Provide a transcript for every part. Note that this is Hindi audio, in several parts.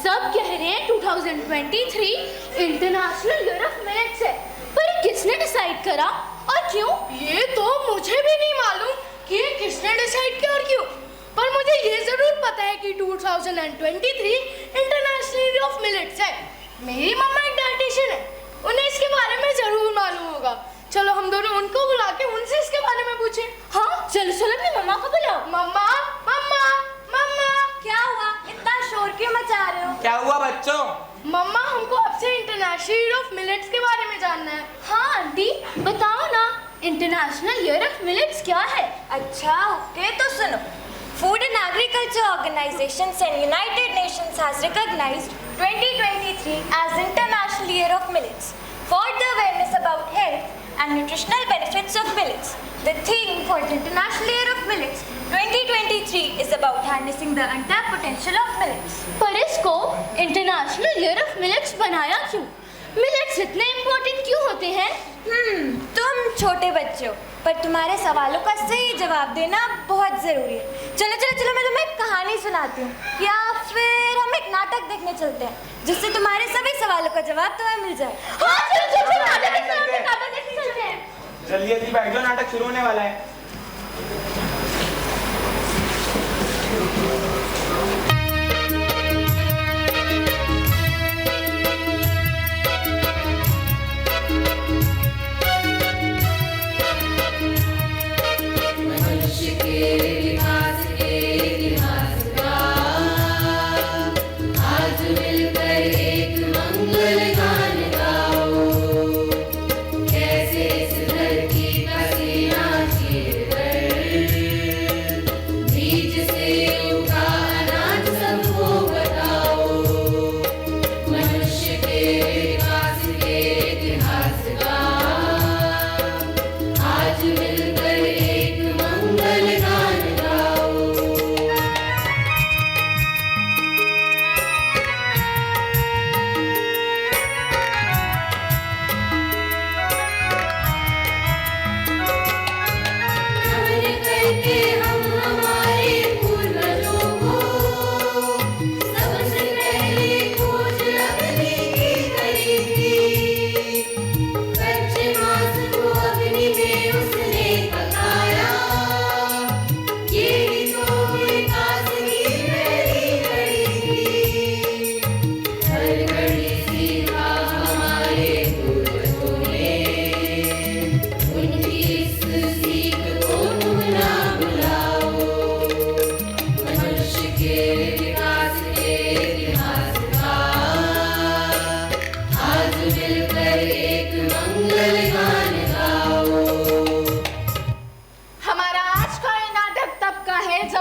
सब कह रहे हैं 2023 इंटरनेशनल ईयर ऑफ मिलेट्स है, पर किसने डिसाइड करा और क्यों? ये तो मुझे भी नहीं मालूम कि ये किसने डिसाइड किया और क्यों, पर मुझे ये जरूर पता है कि 2023 इंटरनेशनल ईयर ऑफ मिलेट्स है। मेरी मम्मा एक डाइटिशियन है, उन्हें इसके बारे में जरूर मालूम होगा। चलो हम दोनों उनको बुला के उनसे इसके बारे में पूछें। हाँ चलो चलो, अपनी मम्मा को बुलाओ। मम्मा मम्मा मम्मा, क्या हुआ? इतना शोर क्यों मचा रहे हो? क्या हुआ बच्चों? मम्मा हमको आपसे इंटरनेशनल ईयर ऑफ मिलेट्स के बारे में जानना है। हाँ आंटी बताओ ना, इंटरनेशनल ईयर ऑफ मिलेट्स क्या है? अच्छा ओके, तो सुनो। Food and Agriculture Organization and United Nations has recognized 2023 as International Year of Millets for the awareness about health and nutritional benefits of millets. The theme for the International Year of Millets 2023 is about harnessing the untapped potential of millets. पर इसको इंटरनेशनल ईयर ऑफ मिलेट्स बनाया क्यों? मिलेट्स इतने इम्पोर्टेंट क्यों होते हैं? तुम छोटे बच्चे हो, पर तुम्हारे सवालों का सही जवाब देना बहुत जरूरी है। चलो चलो चलो, मैं तुम्हें एक कहानी सुनाती हूँ, या फिर हम एक नाटक देखने चलते हैं, जिससे तुम्हारे सभी सवालों का जवाब तुम्हें मिल जाए। हाँ चलो चलो चलो, नाटक देखने चलते हैं। जल्दी जल्दी बैठ जाओ, नाटक शुरू होने वाला है।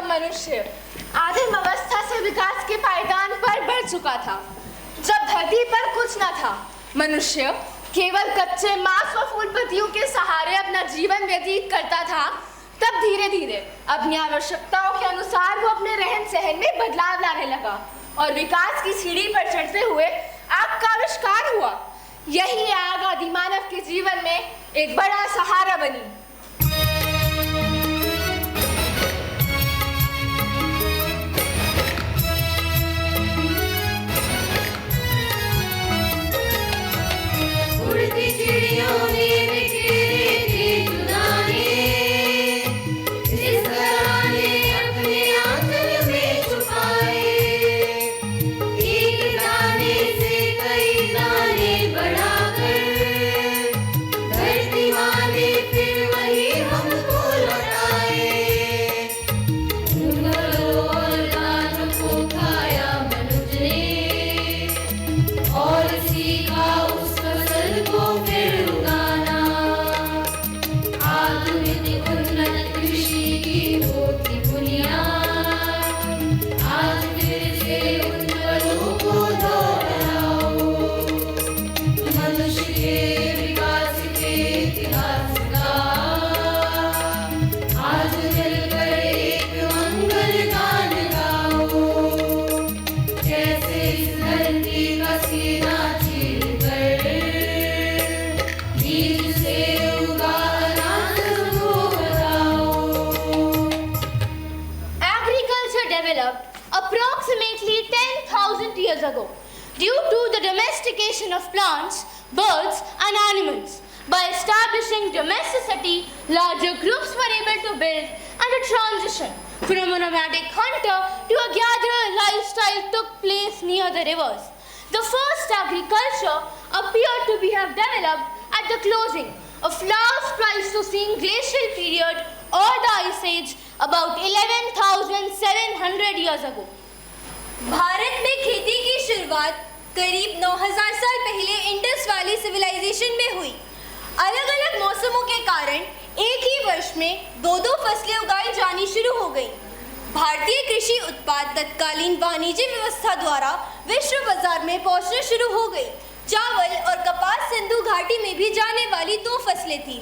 मनुष्य आदिम अवस्था से विकास के पायदान पर बढ़ चुका था। जब धरती पर कुछ न था, मनुष्य केवल कच्चे मांस व फूल पत्तियों के सहारे अपना जीवन व्यतीत करता था। तब धीरे धीरे अपनी आवश्यकताओं के अनुसार वो अपने रहन सहन में बदलाव लाने लगा और विकास की सीढ़ी पर चढ़ते हुए आग का आविष्कार हुआ। यही आग आदिमानव के जीवन में एक बड़ा सहारा बनी। उड़ती चिड़ियों ने बिखेरे थे जुदाने, जिस घराने अपने आंचल में छुपाए। एक दाने से कई दाने बढ़ाकर धरती माँ ने फिर वही हमको लौटाए। जंगलों और दानों को खाया मनुष्य ने और सीखा उस फसल को फिर उगाना। आधुनिक उन्नत कृषि की होती बुनियाद, आज फिर से उन पलों को दोहराओ। मनुष्य के विकास के इतिहास का आज मिलकर एक मंगल गान गाओ। कैसे इस धरती का सीना चीरकर बीज से उगा अनाज को बताओ। Agriculture developed approximately 10,000 1000 years ago, due to the domestication of plants, birds, and animals. By establishing domesticity, larger groups were able to build, and a transition from a nomadic hunter to a gatherer lifestyle took place near the rivers. The first agriculture appeared to have developed at the closing of last Pleistocene glacial period or the Ice Age about 11,700 years ago. Bharat में खेती की शुरुआत करीब 9000 साल पहले इंडस वैली सिविलाइजेशन में हुई। अलग अलग मौसमों के कारण एक ही वर्ष में दो फसलें उगाई जानी शुरू हो गई। भारतीय कृषि उत्पाद तत्कालीन वाणिज्य व्यवस्था द्वारा विश्व बाजार में पहुंचना शुरू हो गई। चावल और कपास सिंधु घाटी में भी जाने वाली 2 फसलें थी।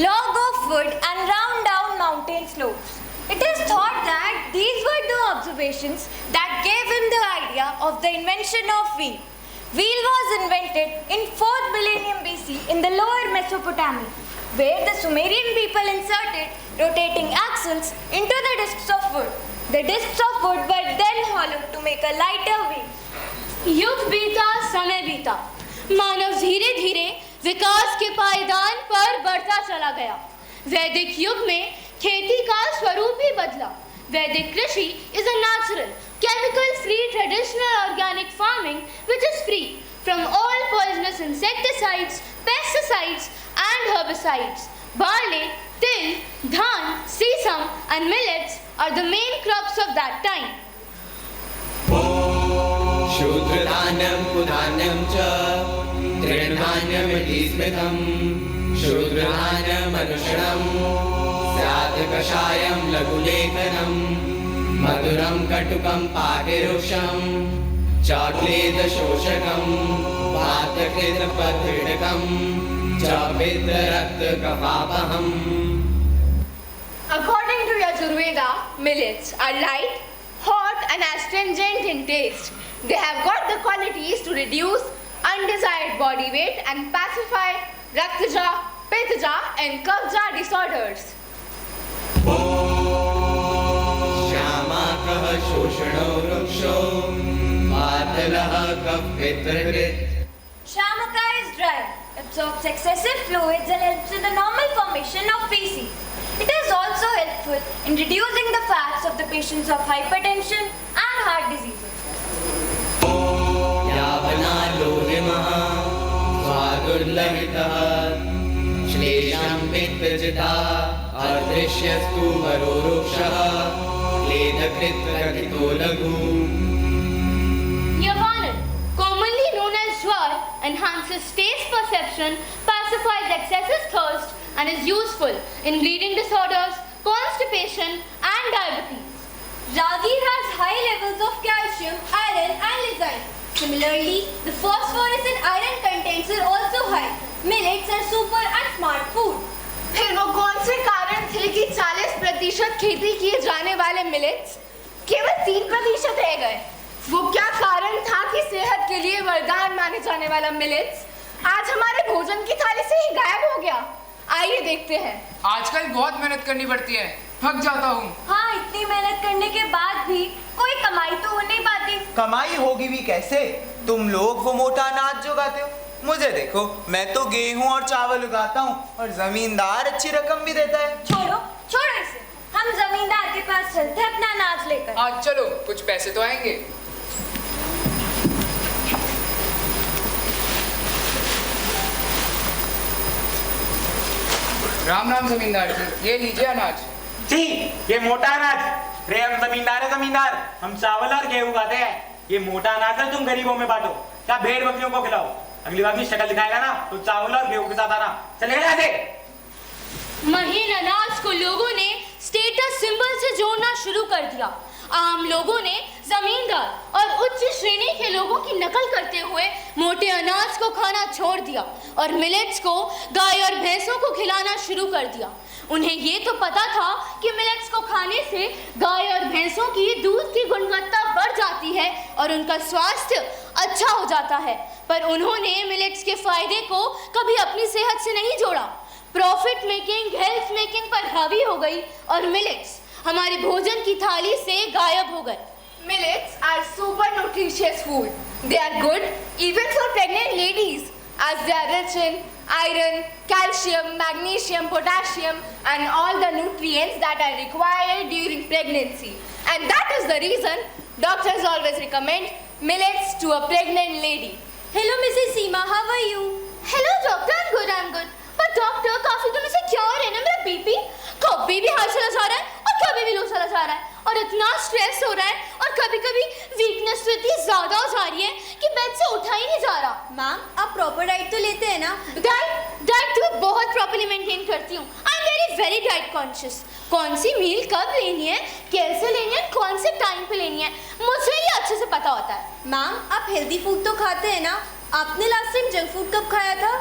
Log of wood and round down mountain slopes. It is thought that these were the observations that gave him the idea of the invention of wheel. Wheel was invented in 4th millennium BC in the lower Mesopotamia, where the Sumerian people inserted rotating axles into the discs of wood. The discs of wood were then hollowed to make a lighter wheel. युग बीता, समय बीता, मानव धीरे धीरे विकास के पायदान पर बढ़ता चला गया। वैदिक युग में खेती का स्वरूप ही बदला। वैदिक कृषि is a natural, chemical-free, traditional organic farming which is free from all poisonous insecticides, pesticides, and herbicides. Barley, til, dhan, sesame, and millets are the main crops of that time. शूद्रधान्यं कुधान्यं च तृणधान्यमिति स्मृतं शूद्रधान्यमनुषणं स्यात् कषायं लघुलेखनं मधुरं कटुकं पाटिरुक्षं चाक्लेदशोषकं वातकृतपत्रिडकं च पित्तरक्तकफापहम्. According to Yajurveda, millets are light, hot and astringent in taste. They have got the qualities to reduce undesired body weight and pacify Raktaja, Pittaja and Kabja disorders. श्यामाकः शोषणो वृक्षो मातलः कपितृकृत्. Shamaka is dry, absorbs excessive fluids and helps in the normal formation of feces. It is also helpful in reducing the fats of the patients of hypertension and heart diseases. यावनालोहिमः स्वादुर्लहितः श्लेषं पित्तजिता अदृश्यस्तु वरोरुक्षः क्लेदकृत्कथितो लघु. Yavanan, commonly known as Jwar, enhances taste perception, pacifies excessive thirst, and is useful in bleeding disorders, constipation, and diabetes. Ragi has high levels of calcium, iron and lysine. Similarly, the phosphorus and iron contents are also high. Millets are super and smart food. फिर वो कौन से कारण थे कि 40% खेती किए जाने वाले मिलेट्स केवल 3% रह गए? वो क्या कारण था कि सेहत के लिए वरदान माने जाने वाला मिलेट्स आज हमारे भोजन की थाली से ही गायब हो गया? आइए देखते हैं। आजकल बहुत मेहनत करनी पड़ती है, थक जाता हूँ। हाँ, इतनी मेहनत करने के बाद भी कोई कमाई तो हो नहीं पाती। कमाई होगी भी कैसे? तुम लोग वो मोटा अनाज जो उगाते हो, मुझे देखो, मैं तो गेहूं और चावल उगाता हूँ और जमींदार अच्छी रकम भी देता है। छोड़ो इसे, हम जमींदार के पास चलते हैं अपना अनाज लेकर। आज चलो, कुछ पैसे तो आएंगे। राम राम जमींदार जी, ये लीजिए अनाज। जी, ये मोटा अनाज। रे हम जमींदार है, जमींदार। हम चावल और गेहूं उगाते हैं। ये मोटा अनाज है तुम गरीबों में बांटो, क्या भेड़ बकरियों को खिलाओ। अगली बार की शक्ल दिखाएगा ना तो चावल और गेहूं के साथ आना। चलेगा यहाँ से। महीन अनाज को लोगों ने स्टेटस सिंबल से जोड़ना शुरू कर दिया। आम लोगों ने जमींदार और उच्च श्रेणी के लोगों की नकल करते हुए मोटे अनाज को खाना छोड़ दिया और मिलेट्स को गाय और भैंसों को खिलाना शुरू कर दिया। उन्हें ये तो पता था कि मिलेट्स को खाने से गाय और भैंसों की दूध की गुणवत्ता बढ़ जाती है और उनका स्वास्थ्य अच्छा हो जाता है, पर उन्होंने मिलेट्स के फायदे को कभी अपनी सेहत से नहीं जोड़ा। प्रॉफिट मेकिंग हेल्थ मेकिंग पर हावी हो गई और मिलेट्स हमारे भोजन की थाली से गायब हो गए। Millets are super nutritious food. They are good even for pregnant ladies as they are rich in iron, calcium, magnesium, potassium and all the nutrients that are required during pregnancy. And that is the reason doctors always recommend millets to a pregnant lady. Hello Mrs. Seema, how are you? Hello doctor, I'm good. पर डॉक्टर काफी दिनों से क्या हो रहा है ना, मेरा बीपी कभी भी हाई चला जा रहा है और कभी भी लो चला जा रहा है और इतना स्ट्रेस हो रहा है और कभी कभी वीकनेस तो इतनी ज्यादा हो जा रही है कि बेड से उठा ही नहीं जा रहा। मैम आप प्रॉपर डाइट तो लेते हैं ना? डाइट तो बहुत प्रॉपर्ली मेंटेन करती हूँ। I am very diet conscious. कौन सी मील कब लेनी है, कैसे लेनी है, कौन से टाइम पे लेनी है, मुझे ये अच्छे से पता होता है। मैम आप हेल्दी फूड तो खाते हैं ना? आपने लास्ट टाइम जंक फूड कब खाया था?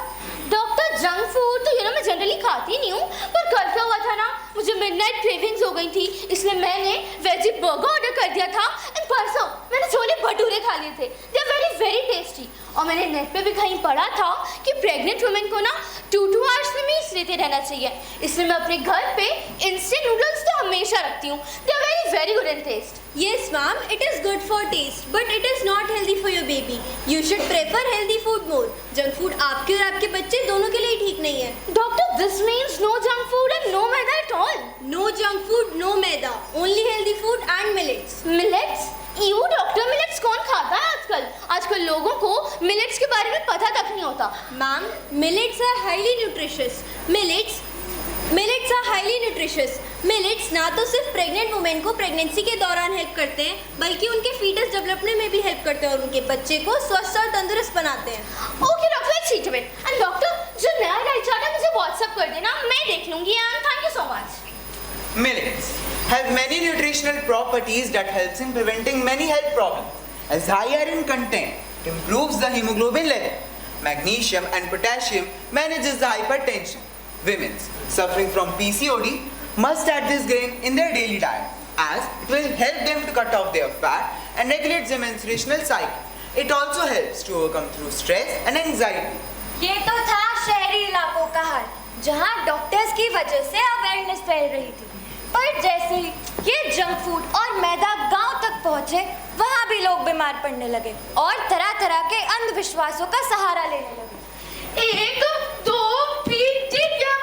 डॉक्टर जंक फूड तो मैं जनरली खाती नहीं हूँ, पर कल क्या हुआ था ना, मुझे मिडनाइट क्रेविंग्स हो गई थी, इसलिए मैंने वेजी बर्गर ऑर्डर कर दिया था। एंड परसों मैंने छोले भटूरे खा लिए थे। They are very tasty. और मैंने नेट पे भी कहीं पढ़ा था कि प्रेग्नेंट वुमेन को ना 2 आवर्स में मील्स लेते रहना चाहिए, इसलिए मैं अपने घर पे इंस्टेंट नूडल्स तो हमेशा रखती हूँ। They are very good in taste. Yes ma'am, it is good for taste, but it is not healthy for your baby. You should prefer healthy food more. Junk food आपके और आपके बच्चे दोनों के लिए ठीक नहीं है। Doctor, this means no junk food and no maida at all. No junk food, no maida. Only healthy food and millets. Millets? You doctor, millets कौन खाता है आजकल? आजकल लोगों को मिलेट्स के बारे में पता तक नहीं होता। Ma'am, millets are highly nutritious. Millets are highly nutritious. Millets ना तो सिर्फ प्रेग्नेंट वुमेन को प्रेगनेंसी के दौरान हेल्प करते हैं, बल्कि उनके फीटस डेवलपमेंट में भी हेल्प करते हैं और उनके बच्चे को स्वस्थ और तंदुरुस्त बनाते हैं। Okay doctor, let's see to it. And doctor, जो नया डाइट चार्ट है मुझे व्हाट्सएप कर देना, मैं देख लूंगी। And thank you so much. Millets have many nutritional properties that helps in preventing many health problems. As high iron content improves the hemoglobin level. Magnesium and potassium manages the hypertension. Women suffering from PCOD must add this grain in their daily diet as it will help them to cut off their fat and regulates their menstruational cycle. It also helps to overcome through stress and anxiety. ये तो था शहरी इलाकों का हाल, जहाँ डॉक्टर्स की वजह से अवेयरनेस फैल रही थी, पर जैसे ये जंक फूड और मैदा गांव तक पहुंचे, वहाँ भी लोग बीमार पड़ने लगे और तरह तरह के अंधविश्वासों का सहारा लेने लगे। 1 2 3 जीत गया।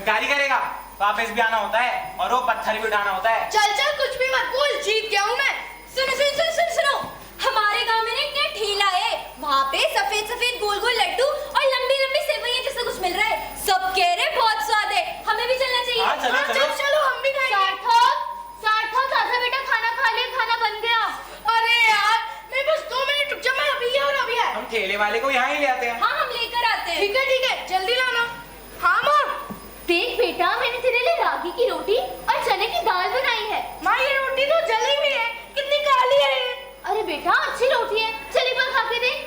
गाली करेगा, वापस भी आना होता है और वो पत्थर भी उठाना होता है। चल चल, कुछ भी मत बोल, जीत गया हूँ मैं। सुनो, हमारे गांव में एक नया ठेला है, वहाँ पे सफेद गोल गोल लड्डू और लंबी लंबी सेवइयां जैसा कुछ मिल रहा है। सब कह रहे बहुत स्वाद है, हमें भी चलना चाहिए। हाँ, चलो। चलो हम भी खाएंगे। सार्थक आजा बेटा, खाना खा ले, खाना बन गया। अरे यार, मैं बस 2 मिनट रुक जा, मैं अभी है और अभी है। हम ठेले वाले को यहाँ ही ले आते हैं। हाँ, हम लेकर आते हैं। ठीक है, जल्दी लाना। हाँ माँ, देख बेटा, मैंने तेरे लिए रागी की रोटी और चने की दाल बनाई है। माँ, ये रोटी तो जली हुई है, कितनी काली है। अरे बेटा, अच्छी रोटी है, चल एक बार खा के देख।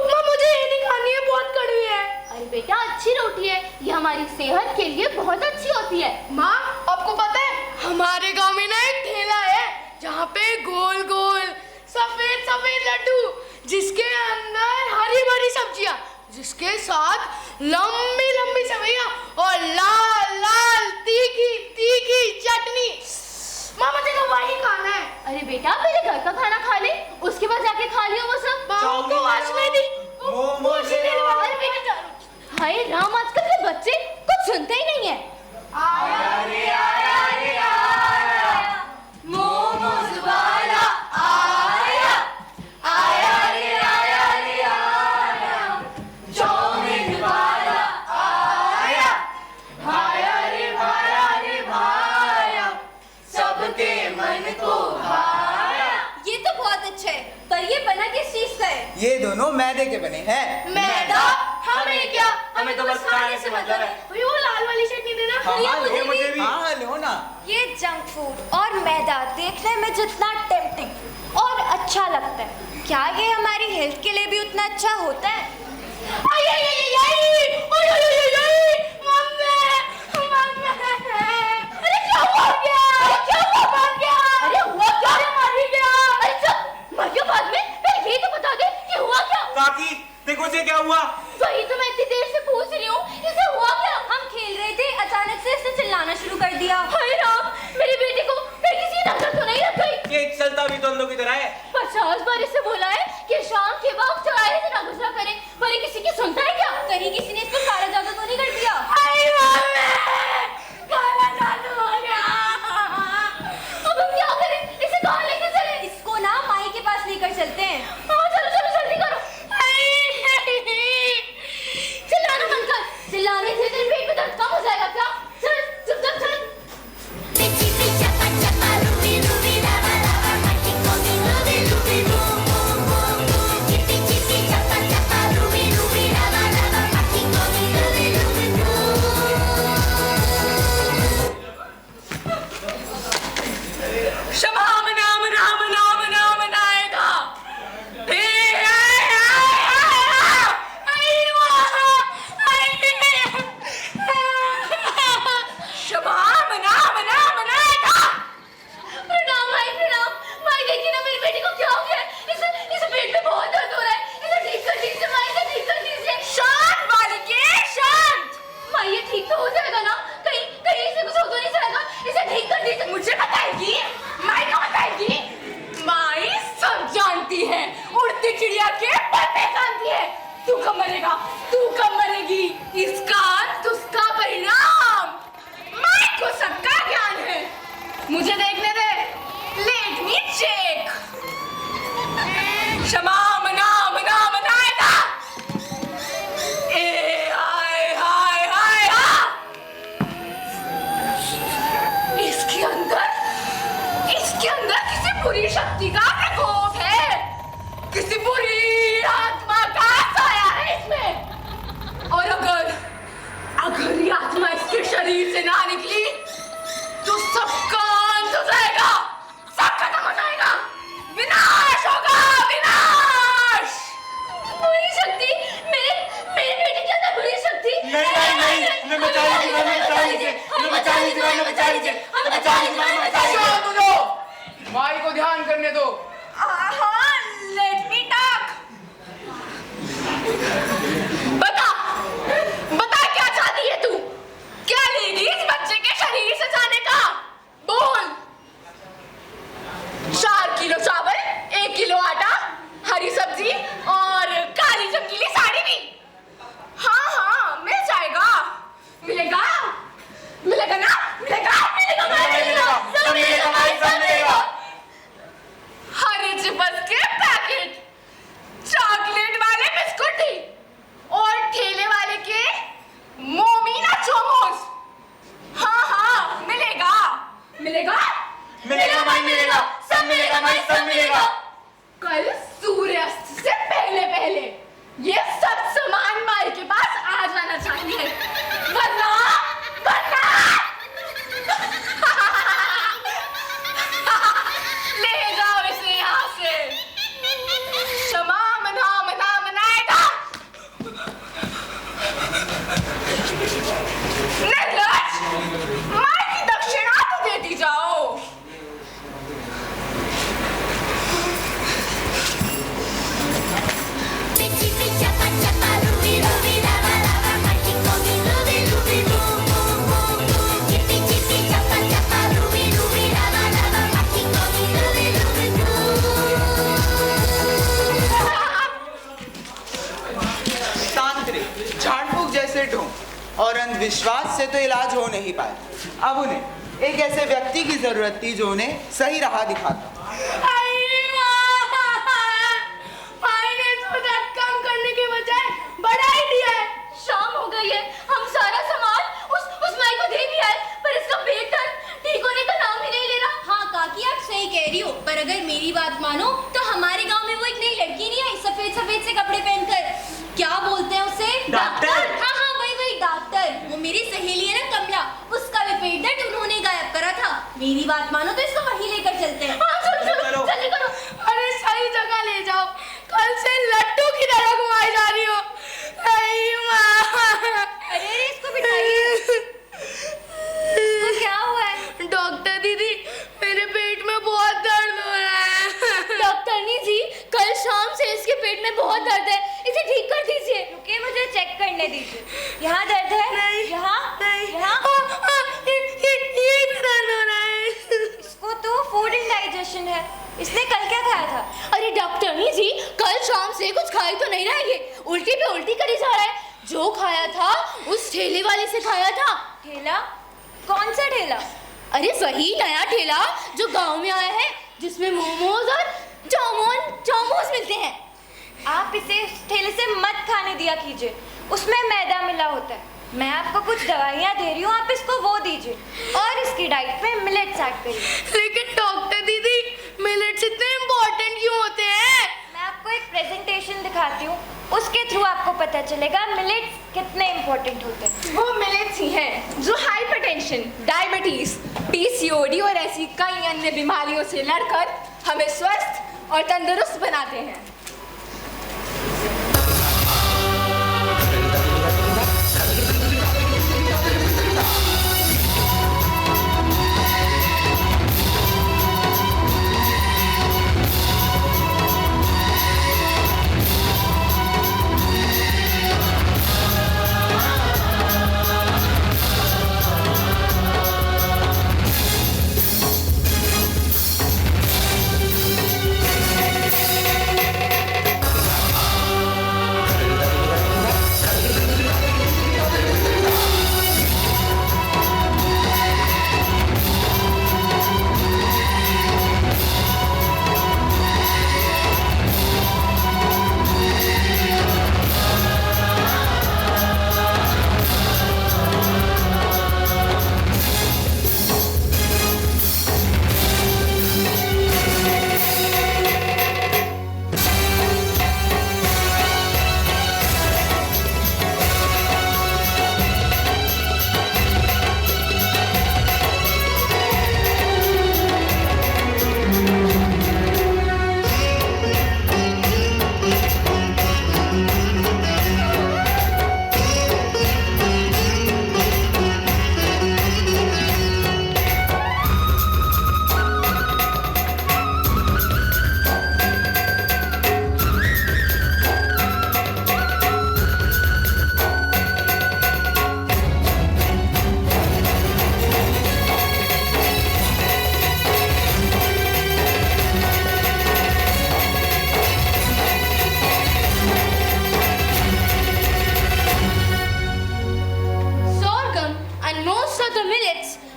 माँ, मुझे ये नहीं खानी है, बहुत कड़वी है। अरे बेटा, अच्छी रोटी है, ये हमारी सेहत के लिए बहुत अच्छी होती है। माँ, आपको पता है हमारे गांव में ना एक ठेला है जहाँ पे गोल गोल सफेद लड्डू, जिसके अंदर हरी भरी सब्जियाँ, जिसके साथ लंबी लंबी सेवइयां और लाल लाल तीखी चटनी। माँ, मुझे तो वही खाना है। अरे बेटा, पहले घर का खाना खा ले, उसके बाद जाके खा लियो वो सब। को वाशने दी। अरे बेटा, हाय राम, आजकल के बच्चे कुछ सुनते ही नहीं है। मोमोज वाला आया, चाउमीन वाला आया, भाया रे भाया, सबके मन को भाया। ये दोनों मैदे के बने हैं। मैदा? हमें क्या, हमें तो बस खाने से मतलब है। वो लाल वाली चटनी देना। हाँ, भैया, लो, मुझे भी। हाँ लो ना। ये जंक फूड और मैदा देखने में जितना टेम्पटिंग और अच्छा लगता है, क्या ये हमारी हेल्थ के लिए भी उतना अच्छा होता है? अरे क्या हुआ क्या? क्या हुआ बात क्या? अरे हुआ क्या? मारी गया। अरे चुप, मर गया बाद में। पहले ये तो बता दे कि हुआ क्या? काकी देखो से क्या हुआ? वही तो मैं इतनी देर से पूछ रही हूँ, इसे हुआ क्या? हम खेल रहे थे, अचानक से इसने चिल्लाना शुरू कर दिया। हाय राम, मेरी बेटी को कहीं किसी नजर तो नहीं लग गई? ये चलता भी तो अंधों की तरह है। 50 बार इसे बोला है कि शाम के वक्त चौराहे से ना गुजरा करे, पर ये किसी की सुनता है क्या? कहीं किसी ने इस पर काला जादू तो नहीं कर दिया? हाय काला जादू हो गया। अब हम क्या करें? इसे कहाँ लेके चले? इसको ना माई के पास लेकर चलते हैं। हाँ चलो चलो जल्दी करो। चिल्लाना बंद कर, चिल्लाने से तेरे पेट में दर्द कम हो जाएगा क्या? चल चुपचाप चल। शबाब नाम नाम नाम नाम नाएगा। शबाब नाम नाम नाएगा। प्रणाम भाई प्रणाम। भाई देखिए ना मेरी बेटी को क्या हो गया है? इसे पेट में बहुत दर्द हो रहा है। इसे ठीक कर दीजिए भाई, इसे ठीक कर दीजिए। शांत बालिके शांत। भाई ये ठीक तो हो जाएगा ना? कहीं कहीं इसे कुछ हो तो नहीं जाएगा? इसे ठीक कर दीजिए। मुझे बताएगी, माई को बताएगी। माई सब जानती है, उड़ती चिड़िया के पर पहचानती है। तू कब मरेगा, तू कब मरेगी, इसका अंत उसका परिणाम। माई को सबका ज्ञान है, मुझे देखने दे। Let me check. शमाम नाम नाम नाएगा। ए हाय हाय हाय हा। इसके अंदर किसी बुरी शक्ति का प्रकोप है, किसी बुरी आत्मा का साया है इसमें। और अगर ये आत्मा इसके शरीर से ना निकली तो सबका अंत हो जाएगा, सब खत्म हो जाएगा, विनाश होगा, विनाश। बुरी शक्ति? मेरे बेटे के अंदर बुरी शक्ति? नहीं, हमें बचा लीजिए, हमें बचा लीजिए, हमें बचा लीजिए, हमें बचा लीजिए, हमें बचा लीजिए, हमें बचा लीजिए। शांत हो जाओ, माई को ध्यान करने दो। हाँ, लेट मी टॉक। बता क्या चाहती है तू? क्या लेगी इस बच्चे के शरीर से जाने का? बोल। 4 किलो चावल, 1 किलो आटा, हरी सब्जी और काली चमकीली साड़ी भी। हाँ मिल जाएगा। मिलेगा मिलेगा ना? मिलेगा मिलेगा मिलेगा सब मिलेगा भाई, सब मिलेगा। हरे चिप्स के पैकेट, चॉकलेट वाले बिस्कुट ही, और ठेले वाले के मोमीना चोमोस। हाँ मिलेगा मिलेगा मिलेगा भाई, मिलेगा, सब मिलेगा भाई, सब मिलेगा। कल सूर्यास्त से पहले ये सब सामान माई के पास आ जाना चाहिए, वरना ले जाओ इसे यहाँ से। क्षमा मना मनाएगा। निर्लज, माई की दक्षिणा तो देती जाओ। तांत्रिक, झाड़ फूक जैसे ढोंग और अंधविश्वास से तो इलाज हो नहीं पाए। अब उन्हें एक ऐसे व्यक्ति की जरूरत थी जो उन्हें सही राह दिखाता। कम करने के बजाय बढ़ा ही दिया है। शाम हो गई है, हम सारा सामान उस माई को दे दिया है, पर इसका पेट दर्द ठीक होने का नाम ही नहीं ले रहा। हाँ काकी, आप सही कह रही हो, पर अगर मेरी बात मानो तो हमारे गांव में वो एक नई लड़की नहीं आई, सब सफेद सफेद से कपड़े पहनकर, क्या बोलते हैं उसे? डॉक्टर। हाँ हाँ वही वही डॉक्टर। वो मेरी सहेली है ना कमला, उसका भी पेट दर्द उन्होंने गायब करा था। मेरी बात मानो तो इसको वहीं लेकर चलते हैं। हाँ, चलो जल्दी करो। अरे सही जगह ले जाओ, कल से लट्टू की तरह घुमाई जा रही हो। अरे इसको बिठाइए। इसको क्या हुआ है? डॉक्टर दीदी, मेरे पेट में बहुत दर्द हो रहा है। डॉक्टरनी जी, कल शाम से इसके पेट में बहुत दर्द है, इसे ठीक कर दीजिए। रुकिए मुझे चेक करने दीजिए। यहाँ दर्द है? नहीं। यहाँ? यहाँ? ये भी दर्द हो रहा है। इसको तो फूड इंडाइजेशन है। इसने कल क्या खाया था? अरे डॉक्टरनी जी, कल शाम से कुछ खाए तो नहीं रहा है, ये उल्टी पे उल्टी करी जा रहा है। जो खाया था उस ठेले वाले से खाया था। ठेला? कौन सा ठेला? अरे वही नया ठेला जो गांव में आया है, जिसमें मोमोज और चौमोस मिलते हैं। आप इसे इस ठेले से मत खाने दिया कीजिए, उसमें मैदा मिला होता है। मैं आपको कुछ दवाइयाँ दे रही हूँ, आप इसको वो दीजिए और इसकी डाइट में मिलेट्स ऐड करिए। लेकिन डॉक्टर दीदी, मिलेट्स इतने इम्पोर्टेंट क्यों होते हैं? मैं आपको एक प्रेजेंटेशन दिखाती हूँ, उसके थ्रू आपको पता चलेगा मिलेट्स कितने इम्पोर्टेंट होते हैं। वो मिलेट्स ही हैं जो हाइपरटेंशन, डायबिटीज, पीसीओडी और ऐसी कई अन्य बीमारियों से लड़कर हमें स्वस्थ और तंदुरुस्त बनाते हैं।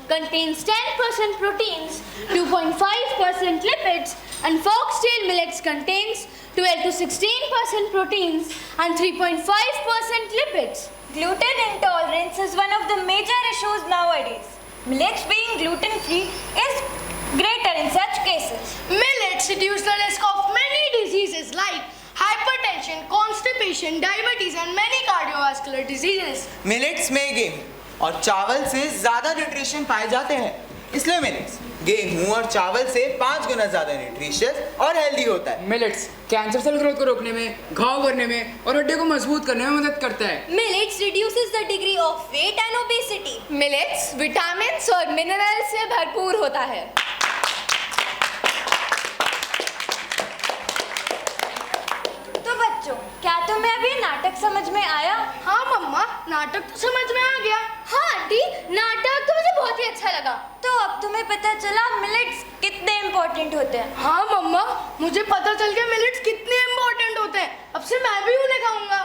contains 10% proteins, 2.5% lipids, and foxtail millets contains 12 to 16% proteins and 3.5% lipids. Gluten intolerance is one of the major issues nowadays. Millets being gluten-free is greater in such cases. Millets reduce the risk of many diseases like hypertension, constipation, diabetes and many cardiovascular diseases. Millets में गेहूं और चावल से ज़्यादा न्यूट्रिशन पाए जाते हैं, इसलिए मिलेट्स गेहूं और चावल से 5 गुना ज़्यादा न्यूट्रिशियस और हेल्दी होता है। मिलेट्स कैंसर सेल ग्रोथ को रोकने में, घाव भरने में और हड्डियों को मजबूत करने में मदद करता है। Millets reduces the degree of weight and obesity. Millets vitamins और मिनरल से भरपूर होता है। तो बच्चों, क्या तुम्हें अभी नाटक समझ में आया? हाँ मम्मा, नाटक तो समझ में आ गया। हाँ आंटी, नाटक तो मुझे बहुत ही अच्छा लगा। तो अब तुम्हें पता चला मिलेट्स कितने इम्पोर्टेंट होते हैं। हाँ मम्मा, मुझे पता चल गया मिलेट्स कितने इम्पोर्टेंट होते हैं। अब से मैं भी उन्हें खाऊंगा।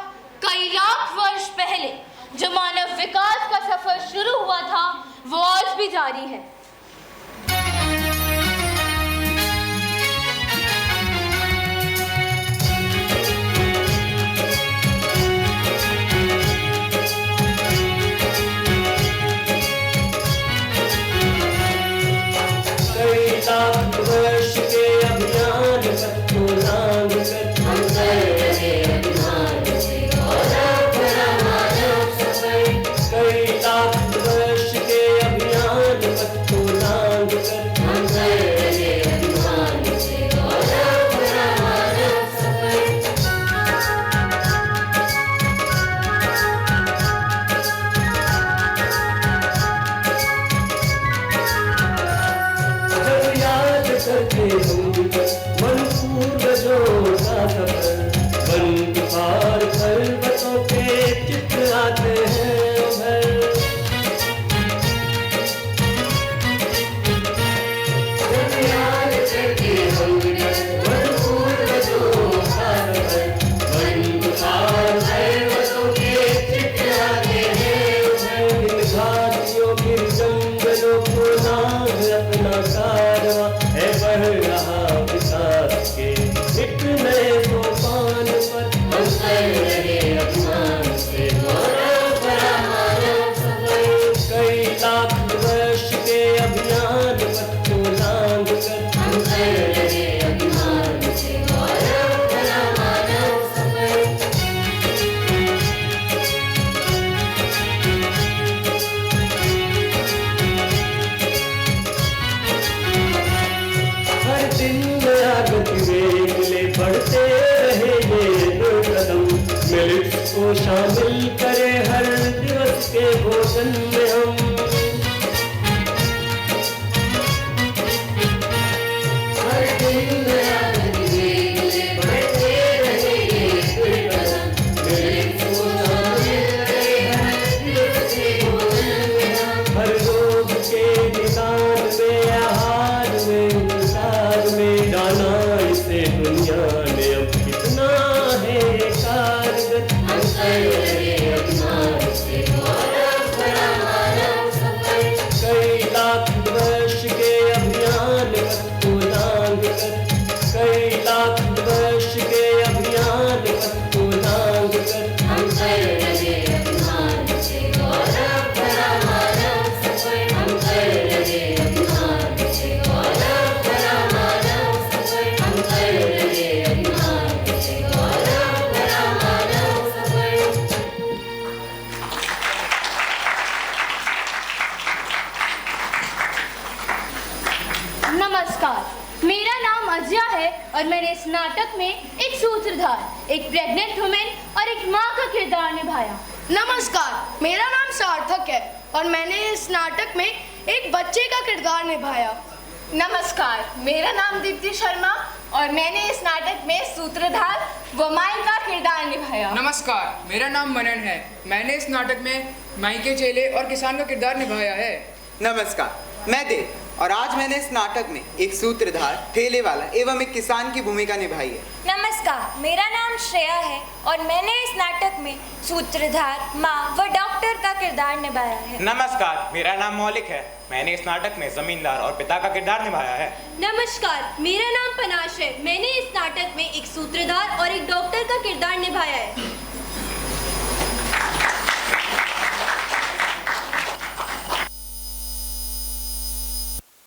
कई लाख वर्ष पहले जो मानव विकास का सफर शुरू हुआ था, वो आज भी जारी है। वर्ष के अभियान को लांग कर हम को शामिल करें हर दिवस के भोजन में हम। हर दिन नया नतीजे बढ़ते रहे ये कदम, मेरे को शामिल करें हर दिवस के भोजन में हम। हर रोग के निदान में, आहार में, विचार में, जाना इसे दुनिया ने अब कितना है कारगर। हम कर रहे अभिमान से गौरव भरा मानव सफर। कई लाख वर्ष के अभियान को लांघ कर, कई लाख वर्ष के अभियान को लांघ कर, हम कर रहे अभिमान से गौरव भरा मानव सफर। हम कर रहे अभिमान से गौरव भरा मानव सफर। हम कर रहे अभिमान से गौरव भरा मानव सफर। नमस्कार, मेरा नाम अजया है और मैंने इस नाटक में एक सूत्रधार, एक प्रेग्नेंट वुमेन और एक माँ का किरदार निभाया। नमस्कार, मेरा नाम सार्थक है और मैंने इस नाटक में एक बच्चे का किरदार निभाया। नमस्कार, मेरा नाम दीप्ति शर्मा और मैंने इस नाटक में सूत्रधार व माई का किरदार निभाया। नमस्कार, मेरा नाम मनन है। मैंने इस नाटक में माई के चेले और किसान का किरदार निभाया है। नमस्कार, मैं देव और आज मैंने इस नाटक में एक सूत्रधार, ठेले वाला एवं एक किसान की भूमिका निभाई है। नमस्कार, मेरा नाम श्रेया है और मैंने इस नाटक में सूत्रधार, माँ व डॉक्टर का किरदार निभाया है। नमस्कार, मेरा नाम मौलिक है। मैंने इस नाटक में जमींदार और पिता का किरदार निभाया है। नमस्कार, मेरा नाम पनाश है। मैंने इस नाटक में एक सूत्रधार और एक डॉक्टर का किरदार निभाया है।